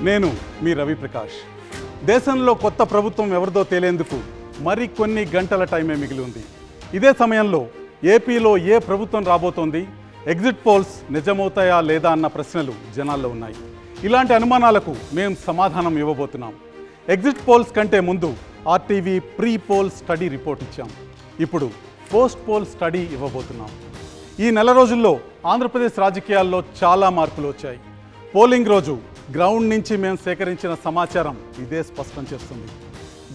నేను మీ రవిప్రకాష్. దేశంలో కొత్త ప్రభుత్వం ఎవరిదో తేలేందుకు మరికొన్ని గంటల టైమే మిగిలి ఉంది. ఇదే సమయంలో ఏపీలో ఏ ప్రభుత్వం రాబోతోంది, ఎగ్జిట్ పోల్స్ నిజమవుతాయా లేదా అన్న ప్రశ్నలు జనాల్లో ఉన్నాయి. ఇలాంటి అనుమానాలకు మేము సమాధానం ఇవ్వబోతున్నాం. ఎగ్జిట్ పోల్స్ కంటే ముందు RTV pre poll study report ఇచ్చాం. ఇప్పుడు పోస్ట్ పోల్ స్టడీ ఇవ్వబోతున్నాం. ఈ నెల రోజుల్లో ఆంధ్రప్రదేశ్ రాజకీయాల్లో చాలా మార్పులు వచ్చాయి. పోలింగ్ రోజు గ్రౌండ్ నుంచి మేము సేకరించిన సమాచారం ఇదే స్పష్టం చేస్తుంది.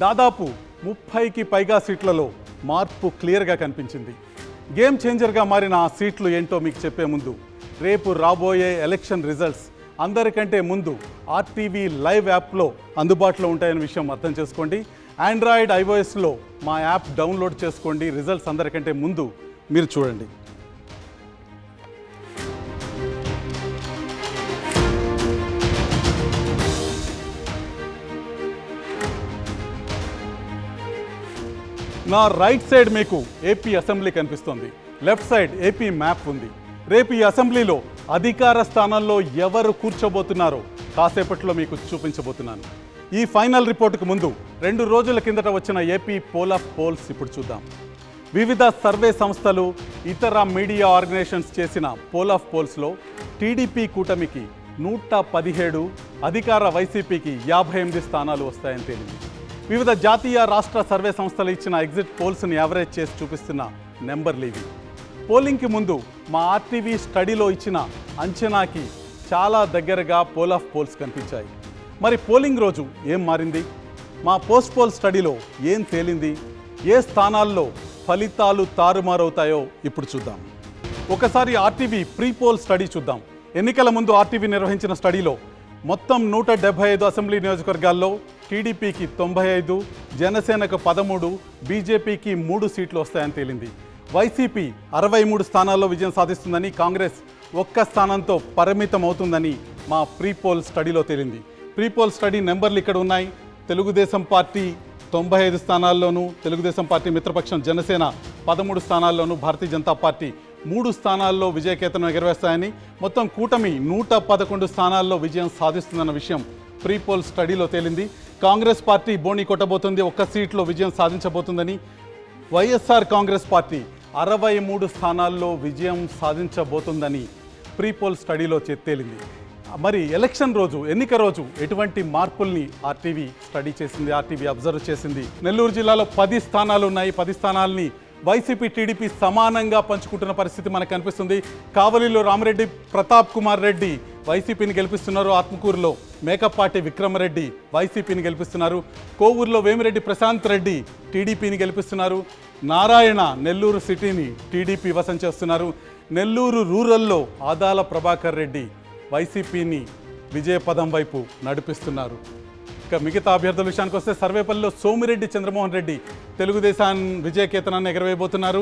దాదాపు 30కి పైగా సీట్లలో మార్పు క్లియర్గా కనిపించింది. గేమ్ చేంజర్గా మారిన ఆ సీట్లు ఏంటో మీకు చెప్పే ముందు రేపు రాబోయే ఎలక్షన్ రిజల్ట్స్ అందరికంటే ముందు ఆర్టీవీ లైవ్ యాప్లో అందుబాటులో ఉంటాయనే విషయం అర్థం చేసుకోండి. ఆండ్రాయిడ్, ఐఓఎస్లో మా యాప్ డౌన్లోడ్ చేసుకోండి. రిజల్ట్స్ అందరికంటే ముందు మీరు చూడండి. నా రైట్ సైడ్ మీకు ఏపీ అసెంబ్లీ కనిపిస్తుంది. లెఫ్ట్ సైడ్ ఏపీ మ్యాప్ ఉంది. రేపు ఈ అసెంబ్లీలో అధికార స్థానాల్లో ఎవరు కూర్చోబోతున్నారో కాసేపట్లో మీకు చూపించబోతున్నాను. ఈ ఫైనల్ రిపోర్టుకు ముందు 2 రోజుల కిందట వచ్చిన ఏపీ పోల్ ఆఫ్ పోల్స్ ఇప్పుడు చూద్దాం. వివిధ సర్వే సంస్థలు, ఇతర మీడియా ఆర్గనైజేషన్స్ చేసిన పోల్ ఆఫ్ పోల్స్లో టీడీపీ కూటమికి 117, అధికార వైసీపీకి 58 స్థానాలు వస్తాయని తేలింది. వివిధ జాతీయ, రాష్ట్ర సర్వే సంస్థలు ఇచ్చిన ఎగ్జిట్ పోల్స్ని యావరేజ్ చేసి చూపిస్తున్న నెంబర్లు ఇవి. పోలింగ్కి ముందు మా ఆర్టీవీ స్టడీలో ఇచ్చిన అంచనాకి చాలా దగ్గరగా పోల్ ఆఫ్ పోల్స్ కనిపించాయి. మరి పోలింగ్ రోజు ఏం మారింది? మా పోస్ట్ పోల్ స్టడీలో ఏం తేలింది? ఏ స్థానాల్లో ఫలితాలు తారుమారవుతాయో ఇప్పుడు చూద్దాం. ఒకసారి ఆర్టీవీ ప్రీ పోల్ స్టడీ చూద్దాం. ఎన్నికల ముందు ఆర్టీవీ నిర్వహించిన స్టడీలో మొత్తం 175 అసెంబ్లీ నియోజకవర్గాల్లో టీడీపీకి 95, జనసేనకు 13, బీజేపీకి 3 సీట్లు వస్తాయని తేలింది. వైసీపీ 63 స్థానాల్లో విజయం సాధిస్తుందని, కాంగ్రెస్ 1 స్థానంతో పరిమితం అవుతుందని మా ప్రీ పోల్ స్టడీలో తేలింది. ప్రీ పోల్ స్టడీ నెంబర్లు ఇక్కడ ఉన్నాయి. Telugu Desam party 95 స్థానాల్లోనూ, Telugu Desam party మిత్రపక్షం Janasena 13 స్థానాల్లోనూ, Bharatiya Janata party 3 స్థానాల్లో విజయకేతనం ఎగరవేస్తాయని, మొత్తం కూటమి 111 స్థానాల్లో విజయం సాధిస్తుందన్న విషయం ప్రీ పోల్ స్టడీలో తేలింది. కాంగ్రెస్ పార్టీ బోణి కొట్టబోతుంది, 1 సీట్లో విజయం సాధించబోతుందని, వైఎస్ఆర్ కాంగ్రెస్ పార్టీ 63 స్థానాల్లో విజయం సాధించబోతుందని ప్రీ పోల్ స్టడీలో తేలింది. మరి ఎలక్షన్ రోజు, ఎన్నిక రోజు ఎటువంటి మార్పుల్ని ఆర్టీవీ స్టడీ చేసింది, ఆర్టీవీ అబ్జర్వ్ చేసింది? నెల్లూరు జిల్లాలో 10 స్థానాలు ఉన్నాయి. 10 స్థానాల్ని వైసీపీ, టీడీపీ సమానంగా పంచుకుంటున్న పరిస్థితి మనకు కనిపిస్తుంది. కావలిలో రామిరెడ్డి ప్రతాప్ కుమార్ రెడ్డి వైసీపీని గెలిపిస్తున్నారు. ఆత్మకూరులో మేకపాటి విక్రమరెడ్డి వైసీపీని గెలిపిస్తున్నారు. కోవూరులో వేమిరెడ్డి ప్రశాంత్ రెడ్డి టీడీపీని గెలిపిస్తున్నారు. నారాయణ నెల్లూరు సిటీని టీడీపీ వశం చేస్తున్నారు. నెల్లూరు రూరల్లో ఆదాల ప్రభాకర్ రెడ్డి వైసీపీని విజయపదం వైపు నడిపిస్తున్నారు. ఇక మిగతా అభ్యర్థుల విషయానికి వస్తే సర్వేపల్లిలో సోమిరెడ్డి చంద్రమోహన్ రెడ్డి తెలుగుదేశాన్ని విజయకేతనాన్ని ఎగరవేయబోతున్నారు.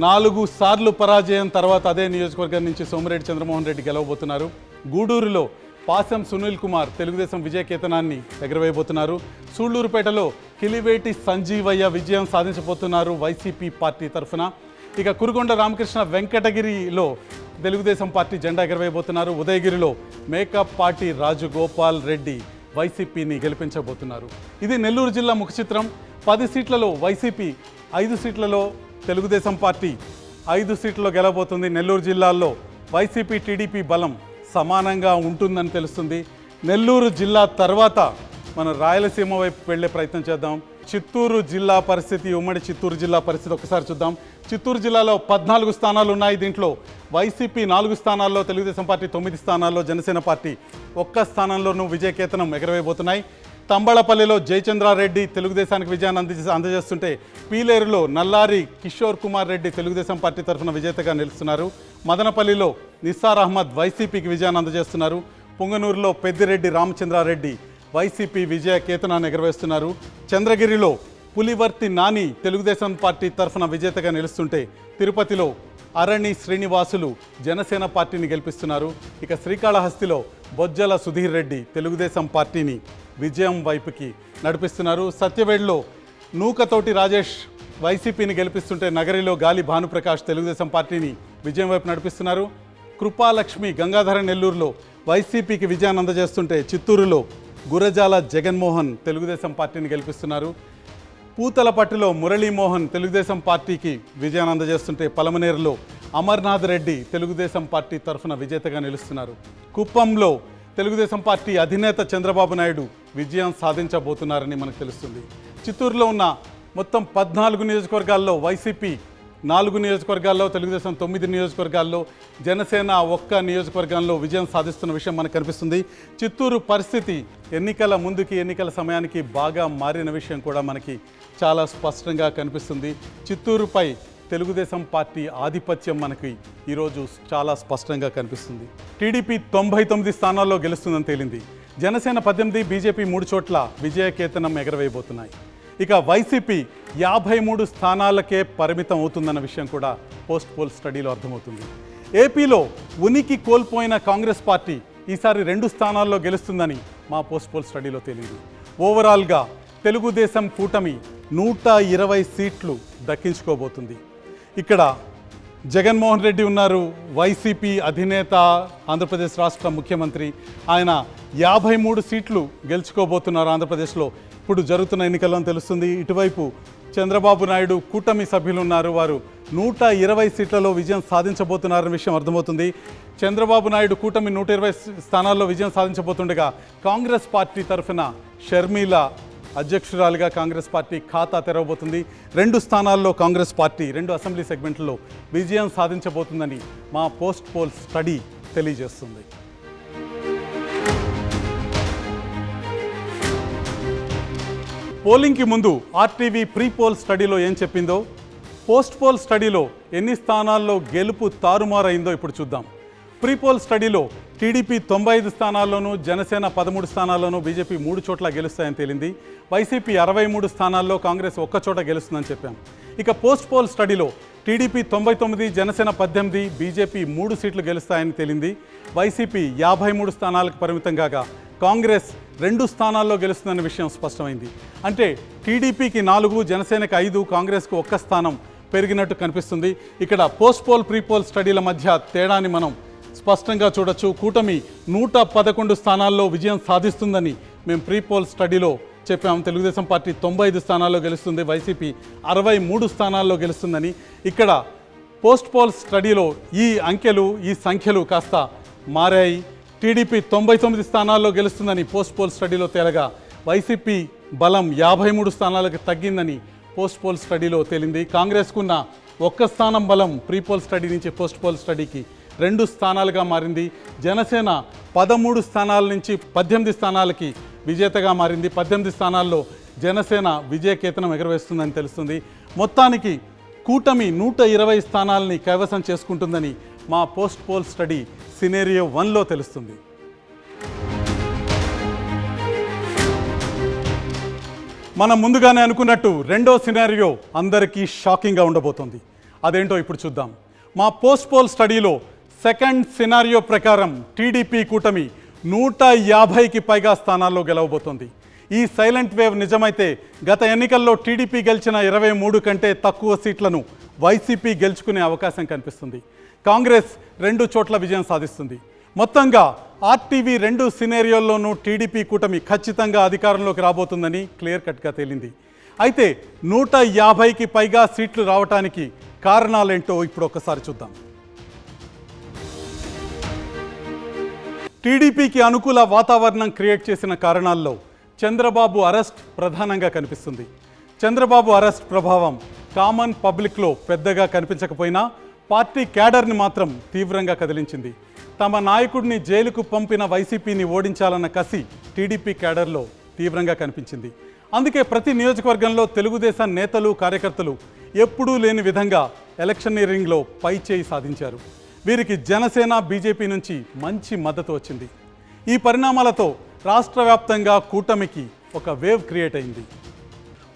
4 సార్లు పరాజయం తర్వాత అదే నియోజకవర్గం నుంచి సోమిరెడ్డి చంద్రమోహన్ రెడ్డి గెలవబోతున్నారు. గూడూరులో పాసం సునీల్ కుమార్ తెలుగుదేశం విజయకేతనాన్ని ఎగరవేయబోతున్నారు. సూళ్లూరుపేటలో కిలివేటి సంజీవయ్య విజయం సాధించబోతున్నారు వైసీపీ పార్టీ తరఫున. ఇక కురుగొండ రామకృష్ణ వెంకటగిరిలో తెలుగుదేశం పార్టీ జెండా ఎగరవేయబోతున్నారు. ఉదయగిరిలో మేకపాటి రాజగోపాల్ రెడ్డి వైసీపీని గెలిపించబోతున్నారు. ఇది నెల్లూరు జిల్లా ముఖ చిత్రం. 10 సీట్లలో వైసీపీ, 5 సీట్లలో తెలుగుదేశం పార్టీ 5 సీట్లలో గెలవబోతుంది. నెల్లూరు జిల్లాల్లో వైసీపీ, టీడీపీ బలం సమానంగా ఉంటుందని తెలుస్తుంది. నెల్లూరు జిల్లా తర్వాత మనం రాయలసీమ వైపు వెళ్ళే ప్రయత్నం చేద్దాం. చిత్తూరు జిల్లా పరిస్థితి, ఉమ్మడి చిత్తూరు జిల్లా పరిస్థితి ఒకసారి చూద్దాం. చిత్తూరు జిల్లాలో 14 స్థానాలు ఉన్నాయి. దీంట్లో వైసీపీ 4 స్థానాల్లో, తెలుగుదేశం పార్టీ 9 స్థానాల్లో, జనసేన పార్టీ 1 స్థానంలోనూ విజయకేతనం ఎగరవేయబోతున్నాయి. తంబళపల్లిలో జయచంద్రారెడ్డి తెలుగుదేశానికి విజయాన్ని అందజేస్తుంటే, పీలేరులో నల్లారి కిషోర్ కుమార్ రెడ్డి తెలుగుదేశం పార్టీ తరఫున విజేతగా నిలుస్తున్నారు. మదనపల్లిలో నిస్సార్ అహ్మద్ వైసీపీకి విజయాన్ని అందజేస్తున్నారు. పుంగనూరులో పెద్దిరెడ్డి రామచంద్రారెడ్డి వైసీపీ విజయకేతనాన్ని ఎగరవేస్తున్నారు. చంద్రగిరిలో పులివర్తి నాని తెలుగుదేశం పార్టీ తరఫున విజేతగా నిలుస్తుంటే, తిరుపతిలో అరణి శ్రీనివాసులు జనసేన పార్టీని గెలిపిస్తున్నారు. ఇక శ్రీకాళహస్తిలో బొజ్జల సుధీర్ రెడ్డి తెలుగుదేశం పార్టీని విజయం వైపుకి నడిపిస్తున్నారు. సత్యవేడ్లో నూకతోటి రాజేష్ వైసీపీని గెలిపిస్తుంటే, నగరిలో గాలి భానుప్రకాష్ తెలుగుదేశం పార్టీని విజయం వైపు నడిపిస్తున్నారు. కృపాలక్ష్మి గంగాధర నెల్లూరులో వైసీపీకి విజయాన్ని అందజేస్తుంటే, చిత్తూరులో గురజాల జగన్మోహన్ తెలుగుదేశం పార్టీని గెలిపిస్తున్నారు. పూతలపట్టులో మురళీమోహన్ తెలుగుదేశం పార్టీకి విజయాన్ని అందజేస్తుంటే పలమనేరులో అమర్నాథ్ రెడ్డి తెలుగుదేశం పార్టీ తరఫున విజేతగా నిలుస్తున్నారు. కుప్పంలో తెలుగుదేశం పార్టీ అధినేత చంద్రబాబు నాయుడు విజయం సాధించబోతున్నారని మనకు తెలుస్తుంది. చిత్తూరులో ఉన్న మొత్తం 14 నియోజకవర్గాల్లో వైసీపీ 4 నియోజకవర్గాల్లో, తెలుగుదేశం 9 నియోజకవర్గాల్లో, జనసేన 1 నియోజకవర్గంలో విజయం సాధిస్తున్న విషయం మనకు కనిపిస్తుంది. చిత్తూరు పరిస్థితి ఎన్నికల ముందుకి, ఎన్నికల సమయానికి బాగా మారిన విషయం కూడా మనకి చాలా స్పష్టంగా కనిపిస్తుంది. చిత్తూరుపై తెలుగుదేశం పార్టీ ఆధిపత్యం మనకి ఈరోజు చాలా స్పష్టంగా కనిపిస్తుంది. టీడీపీ 99 స్థానాల్లో గెలుస్తుందని తేలింది. జనసేన 18, బీజేపీ 3 చోట్ల విజయకేతనం ఎగరవేయబోతున్నాయి. ఇక వైసీపీ 53 స్థానాలకే పరిమితం అవుతుందన్న విషయం కూడా పోస్ట్ పోల్ స్టడీలో అర్థమవుతుంది. ఏపీలో ఉనికి కోల్పోయిన కాంగ్రెస్ పార్టీ ఈసారి 2 స్థానాల్లో గెలుస్తుందని మా పోస్ట్ పోల్ స్టడీలో తేలింది. ఓవరాల్గా తెలుగుదేశం కూటమి 120 సీట్లు దక్కించుకోబోతుంది. ఇక్కడ జగన్మోహన్ రెడ్డి ఉన్నారు, వైసీపీ అధినేత, ఆంధ్రప్రదేశ్ రాష్ట్ర ముఖ్యమంత్రి. ఆయన 53 సీట్లు గెలుచుకోబోతున్నారు ఆంధ్రప్రదేశ్లో. ఇప్పుడు జరుగుతున్న ఎన్నికల్లో తెలుస్తుంది. ఇటువైపు చంద్రబాబు నాయుడు కూటమి సభ్యులు ఉన్నారు, వారు 120 సీట్లలో విజయం సాధించబోతున్నారన్న విషయం అర్థమవుతుంది. చంద్రబాబు నాయుడు కూటమి 120 స్థానాల్లో విజయం సాధించబోతుండగా కాంగ్రెస్ పార్టీ తరఫున షర్మిల అధ్యక్షురాలుగా కాంగ్రెస్ పార్టీ ఖాతా తెరవబోతుంది. 2 స్థానాల్లో కాంగ్రెస్ పార్టీ 2 అసెంబ్లీ సెగ్మెంట్లలో విజయం సాధించబోతుందని మా పోస్ట్ పోల్ స్టడీ తెలియజేస్తుంది. పోలింగ్కి ముందు ఆర్టీవీ ప్రీ పోల్ స్టడీలో ఏం చెప్పిందో, పోస్ట్ పోల్ స్టడీలో ఎన్ని స్థానాల్లో గెలుపు తారుమారైందో ఇప్పుడు చూద్దాం. ప్రీ పోల్ స్టడీలో టీడీపీ 95 స్థానాల్లోనూ, జనసేన 13 స్థానాల్లోనూ, బీజేపీ 3 చోట్ల గెలుస్తాయని తేలింది. వైసీపీ 63 స్థానాల్లో, కాంగ్రెస్ 1 చోట గెలుస్తుందని చెప్పాం. ఇక పోస్ట్ పోల్ స్టడీలో టీడీపీ 99, జనసేన 18, బీజేపీ 3 సీట్లు గెలుస్తాయని తేలింది. వైసీపీ 53 స్థానాలకు పరిమితం కాగా కాంగ్రెస్ 2 స్థానాల్లో గెలుస్తుందన్న విషయం స్పష్టమైంది. అంటే టీడీపీకి 4, జనసేనకి 5, కాంగ్రెస్కు 1 స్థానం పెరిగినట్టు కనిపిస్తుంది. ఇక్కడ పోస్ట్ పోల్ ప్రీ పోల్ స్టడీల మధ్య తేడాని మనం స్పష్టంగా చూడొచ్చు. కూటమి 111 స్థానాల్లో విజయం సాధిస్తుందని మేము ప్రీ పోల్ స్టడీలో చెప్పాము. తెలుగుదేశం పార్టీ 95 స్థానాల్లో గెలుస్తుంది, వైసీపీ 63 స్థానాల్లో గెలుస్తుందని. ఇక్కడ పోస్ట్ పోల్ స్టడీలో ఈ అంకెలు, ఈ సంఖ్యలు కాస్త మారాయి. టీడీపీ 99 స్థానాల్లో గెలుస్తుందని పోస్ట్ పోల్ స్టడీలో తేలగా వైసీపీ బలం 53 స్థానాలకు తగ్గిందని పోస్ట్ పోల్ స్టడీలో తేలింది. కాంగ్రెస్కున్న 1 స్థానం బలం ప్రీ పోల్ స్టడీ నుంచి పోస్ట్ పోల్ స్టడీకి 2 స్థానాలుగా మారింది. జనసేన 13 స్థానాల నుంచి 18 స్థానాలకి విజేతగా మారింది. 18 స్థానాల్లో జనసేన విజయకేతనం ఎగరవేస్తుందని తెలుస్తుంది. మొత్తానికి కూటమి 120 స్థానాలని కైవసం చేసుకుంటుందని మా పోస్ట్ పోల్ స్టడీ సినేరియో 1లో తెలుస్తుంది. మనం ముందుగానే అనుకున్నట్టు రెండో సినారియో అందరికీ షాకింగ్గా ఉండబోతోంది. అదేంటో ఇప్పుడు చూద్దాం. మా పోస్ట్ పోల్ స్టడీలో సెకండ్ సినారియో ప్రకారం టీడీపీ కూటమి 150కి పైగా స్థానాల్లో గెలవబోతోంది. ఈ సైలెంట్ వేవ్ నిజమైతే గత ఎన్నికల్లో టీడీపీ గెలిచిన 23 కంటే తక్కువ సీట్లను వైసీపీ గెలుచుకునే అవకాశం కనిపిస్తుంది. కాంగ్రెస్ 2 చోట్ల విజయం సాధిస్తుంది. మొత్తంగా ఆర్టీవీ 2 సినేరియోల్లోనూ టీడీపీ కూటమి ఖచ్చితంగా అధికారంలోకి రాబోతుందని క్లియర్ కట్గా తేలింది. అయితే 150కి పైగా సీట్లు రావటానికి కారణాలేంటో ఇప్పుడు ఒకసారి చూద్దాం. టీడీపీకి అనుకూల వాతావరణం క్రియేట్ చేసిన కారణాల్లో చంద్రబాబు అరెస్ట్ ప్రధానంగా కనిపిస్తుంది. చంద్రబాబు అరెస్ట్ ప్రభావం కామన్ పబ్లిక్లో పెద్దగా కనిపించకపోయినా పార్టీ క్యాడర్ని మాత్రం తీవ్రంగా కదిలించింది. తమ నాయకుడిని జైలుకు పంపిన వైసీపీని ఓడించాలన్న కసి టీడీపీ క్యాడర్లో తీవ్రంగా కనిపించింది. అందుకే ప్రతి నియోజకవర్గంలో తెలుగుదేశం నేతలు, కార్యకర్తలు ఎప్పుడూ లేని విధంగా ఎలక్షనీరింగ్లో పై చేయి సాధించారు. వీరికి జనసేన, బీజేపీ నుంచి మంచి మద్దతు వచ్చింది. ఈ పరిణామాలతో రాష్ట్ర వ్యాప్తంగా కూటమికి ఒక వేవ్ క్రియేట్ అయింది.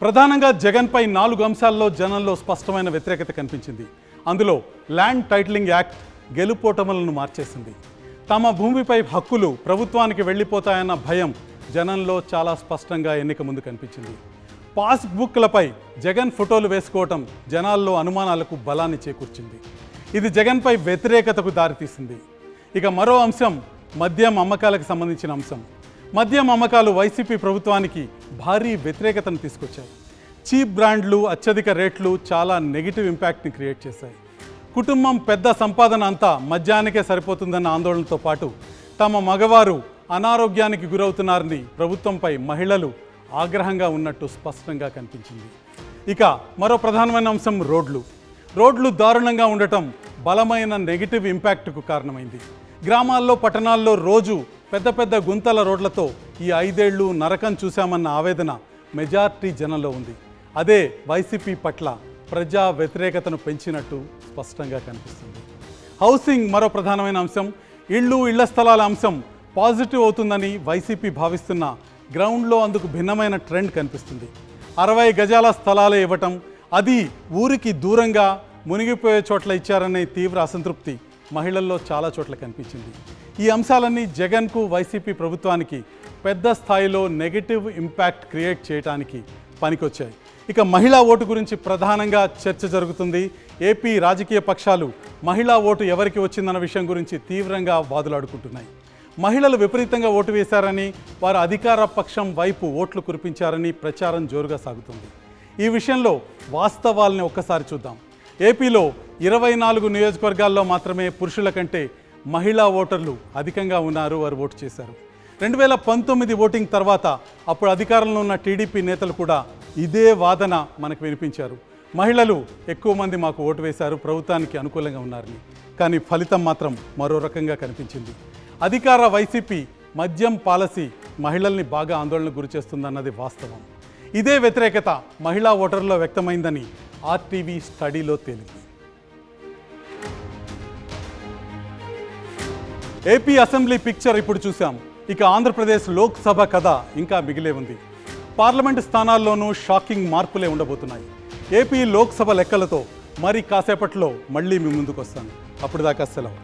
ప్రధానంగా జగన్పై 4 అంశాల్లో జనంలో స్పష్టమైన వ్యతిరేకత కనిపించింది. అందులో ల్యాండ్ టైటిలింగ్ యాక్ట్ గెలుపోటములను మార్చేసింది. తమ భూమిపై హక్కులు ప్రభుత్వానికి వెళ్ళిపోతాయన్న భయం జనంలో చాలా స్పష్టంగా ఎన్నిక ముందు కనిపించింది. పాస్బుక్లపై జగన్ ఫోటోలు వేసుకోవటం జనాల్లో అనుమానాలకు బలాన్ని చేకూర్చింది. ఇది జగన్పై వ్యతిరేకతకు దారితీసింది. ఇక మరో అంశం మద్యం అమ్మకాలకు సంబంధించిన అంశం. మద్యం అమ్మకాలు వైసీపీ ప్రభుత్వానికి భారీ వ్యతిరేకతను తీసుకొచ్చాయి. చీప్ బ్రాండ్లు, అత్యధిక రేట్లు చాలా నెగిటివ్ ఇంపాక్ట్ని క్రియేట్ చేశాయి. కుటుంబం పెద్ద సంపాదన అంతా మద్యానికే సరిపోతుందన్న ఆందోళనతో పాటు తమ మగవారు అనారోగ్యానికి గురవుతున్నారని ప్రభుత్వంపై మహిళలు ఆగ్రహంగా ఉన్నట్టు స్పష్టంగా కనిపించింది. ఇక మరో ప్రధానమైన అంశం రోడ్లు దారుణంగా ఉండటం బలమైన నెగిటివ్ ఇంపాక్ట్కు కారణమైంది. గ్రామాల్లో, పట్టణాల్లో రోజు పెద్ద పెద్ద గుంతల రోడ్లతో ఈ 5 ఏళ్లు నరకం చూశామన్న ఆవేదన మెజార్టీ జనంలో ఉంది. అదే వైసీపీ పట్ల ప్రజా వ్యతిరేకతను పెంచినట్టు స్పష్టంగా కనిపిస్తుంది. హౌసింగ్ మరో ప్రధానమైన అంశం. ఇళ్ల స్థలాల అంశం పాజిటివ్ అవుతుందని వైసీపీ భావిస్తున్న గ్రౌండ్లో అందుకు భిన్నమైన ట్రెండ్ కనిపిస్తుంది. 60 గజాల స్థలాలే ఇవ్వటం, అది ఊరికి దూరంగా మునిగిపోయే చోట్ల ఇచ్చారనే తీవ్ర అసంతృప్తి మహిళల్లో చాలా చోట్ల కనిపించింది. ఈ అంశాలన్నీ జగన్కు, వైసీపీ ప్రభుత్వానికి పెద్ద స్థాయిలో నెగటివ్ ఇంపాక్ట్ క్రియేట్ చేయడానికి పనికొచ్చాయి. ఇక మహిళా ఓటు గురించి ప్రధానంగా చర్చ జరుగుతుంది. ఏపీ రాజకీయ పక్షాలు మహిళా ఓటు ఎవరికి వచ్చిందన్న విషయం గురించి తీవ్రంగా వాదులాడుకుంటున్నాయి. మహిళలు విపరీతంగా ఓటు వేశారని, వారు అధికార పక్షం వైపు ఓట్లు కురిపించారని ప్రచారం జోరుగా సాగుతుంది. ఈ విషయంలో వాస్తవాల్ని ఒక్కసారి చూద్దాం. ఏపీలో 24 నియోజకవర్గాల్లో మాత్రమే పురుషుల కంటే మహిళా ఓటర్లు అధికంగా ఉన్నారు, వారు ఓటు చేశారు. 2019 ఓటింగ్ తర్వాత అప్పుడు అధికారంలో ఉన్న టీడీపీ నేతలు కూడా ఇదే వాదన మనకు వినిపించారు. మహిళలు ఎక్కువ మంది మాకు ఓటు వేశారు, ప్రభుత్వానికి అనుకూలంగా ఉన్నారని. కానీ ఫలితం మాత్రం మరో రకంగా కనిపించింది. అధికార వైసీపీ మద్యం పాలసీ మహిళల్ని బాగా ఆందోళనకు గురిచేస్తుందన్నది వాస్తవం. ఇదే వ్యతిరేకత మహిళా ఓటర్లలో వ్యక్తమైందని ఆర్టీవీ స్టడీలో తేలింది. ఏపీ అసెంబ్లీ పిక్చర్ ఇప్పుడు చూసాం. ఇక ఆంధ్రప్రదేశ్ లోక్సభ కథ ఇంకా మిగిలే ఉంది. పార్లమెంటు స్థానాల్లోనూ షాకింగ్ మార్పులే ఉండబోతున్నాయి. ఏపీ లోక్సభ లెక్కలతో మరి కాసేపట్లో మళ్ళీ మీ ముందుకు వస్తాను. అప్పుడు దాకా సెలవు.